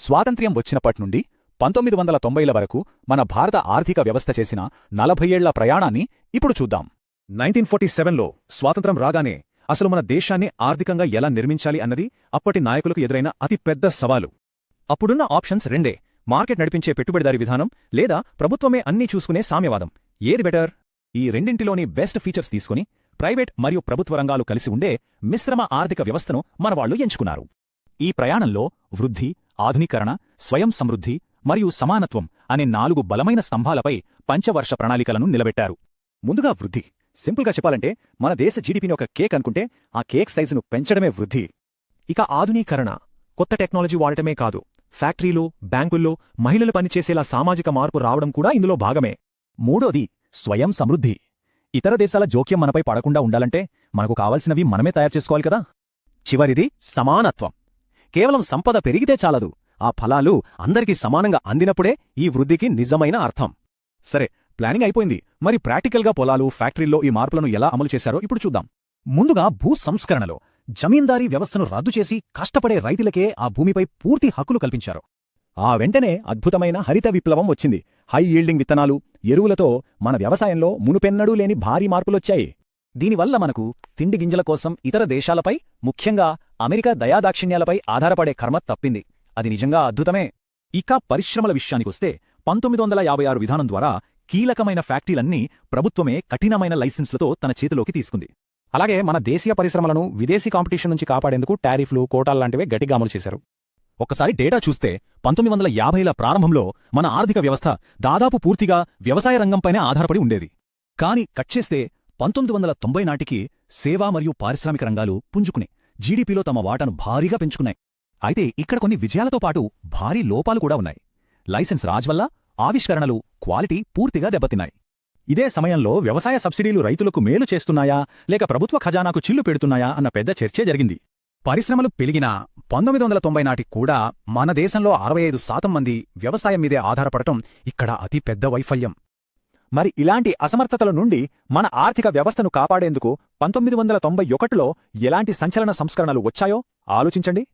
స్వాతంత్ర్యం వచ్చినప్పట్నుండి 1990ల వరకు మన భారత ఆర్థిక వ్యవస్థ చేసిన 40 ఏళ్ల ప్రయాణాన్ని ఇప్పుడు చూద్దాం. 1947లో స్వాతంత్రం రాగానే అసలు మన దేశాన్ని ఆర్థికంగా ఎలా నిర్మించాలి అన్నది అప్పటి నాయకులకు ఎదురైన అతిపెద్ద సవాలు. అప్పుడున్న ఆప్షన్స్ రెండే: మార్కెట్ నడిపించే పెట్టుబడిదారీ విధానం లేదా ప్రభుత్వమే అన్నీ చూసుకునే సామ్యవాదం. ఏది బెటర్? ఈ రెండింటిలోని బెస్ట్ ఫీచర్స్ తీసుకుని ప్రైవేట్ మరియు ప్రభుత్వ రంగాలు కలిసి ఉండే మిశ్రమ ఆర్థిక వ్యవస్థను మనవాళ్లు ఎంచుకున్నారు. ఈ ప్రయాణంలో వృద్ధి, ఆధునీకరణ, స్వయం సమృద్ధి మరియు సమానత్వం అనే 4 బలమైన స్తంభాలపై పంచవర్ష ప్రణాళికలను నిలబెట్టారు. ముందుగా వృద్ధి. సింపుల్గా చెప్పాలంటే మన దేశ జీడిపిని ఒక కేక్ అనుకుంటే ఆ కేక్ సైజును పెంచడమే వృద్ధి. ఇక ఆధునీకరణ. కొత్త టెక్నాలజీ వాడటమే కాదు, ఫ్యాక్టరీలు, బ్యాంకుల్లో మహిళలు పనిచేసేలా సామాజిక మార్పు రావడం కూడా ఇందులో భాగమే. మూడోది స్వయం సమృద్ధి. ఇతర దేశాల జోక్యం మనపై పడకుండా ఉండాలంటే మనకు కావలసినవి మనమే తయారు చేసుకోవాలి కదా. చివరిది సమానత్వం. కేవలం సంపద పెరిగితే చాలదు, ఆ ఫలాలు అందరికీ సమానంగా అందినప్పుడే ఈ వృద్ధికి నిజమైన అర్థం. సరే, ప్లానింగ్ అయిపోయింది. మరి ప్రాక్టికల్గా పొలాలు, ఫ్యాక్టరీల్లో ఈ మార్పులను ఎలా అమలు చేశారో ఇప్పుడు చూద్దాం. ముందుగా భూ సంస్కరణలో జమీందారీ వ్యవస్థను రద్దు చేసి కష్టపడే రైతులకే ఆ భూమిపై పూర్తి హక్కులు కల్పించారు. ఆ వెంటనే అద్భుతమైన హరిత విప్లవం వచ్చింది. హై ఈల్డింగ్ విత్తనాలు, ఎరువులతో మన వ్యవసాయంలో మునుపెన్నడూ లేని భారీ మార్పులొచ్చాయి. దీనివల్ల మనకు తిండి గింజల కోసం ఇతర దేశాలపై, ముఖ్యంగా అమెరికా దయాదాక్షిణ్యాలపై ఆధారపడే కర్మ తప్పింది. అది నిజంగా అద్భుతమే. ఇక పరిశ్రమల విషయానికొస్తే 1956 విధానం ద్వారా కీలకమైన ఫ్యాక్టరీలన్నీ ప్రభుత్వమే కఠినమైన లైసెన్సులతో తన చేతిలోకి తీసుకుంది. అలాగే మన దేశీయ పరిశ్రమలను విదేశీ కాంపిటీషన్ నుంచి కాపాడేందుకు టారిఫ్లు, కోటాల్లాంటివే గట్టిగా అమలు చేశారు. ఒకసారి డేటా చూస్తే 1950ల ప్రారంభంలో మన ఆర్థిక వ్యవస్థ దాదాపు పూర్తిగా వ్యవసాయ రంగంపైనే ఆధారపడి ఉండేది. కాని కట్ చేస్తే 1990 నాటికి సేవా మరియు పారిశ్రామిక రంగాలు పుంజుకుని జీడీపీలో తమ వాటాను భారీగా పెంచుకున్నాయి. అయితే ఇక్కడ కొన్ని విజయాలతో పాటు భారీ లోపాలు కూడా ఉన్నాయి. లైసెన్స్ రాజ్ వల్ల ఆవిష్కరణలు, క్వాలిటీ పూర్తిగా దెబ్బతిన్నాయి. ఇదే సమయంలో వ్యవసాయ సబ్సిడీలు రైతులకు మేలు చేస్తున్నాయా లేక ప్రభుత్వ ఖజానాకు చిల్లు పెడుతున్నాయా అన్న పెద్ద చర్చే జరిగింది. పరిశ్రమలు పెరిగినా 1990 నాటికి కూడా మన దేశంలో 65% మంది వ్యవసాయం మీదే ఆధారపడటం ఇక్కడ అతి పెద్ద వైఫల్యం. మరి ఇలాంటి అసమర్థతల నుండి మన ఆర్థిక వ్యవస్థను కాపాడేందుకు 1991లో ఎలాంటి సంచలన సంస్కరణలు వచ్చాయో ఆలోచించండి.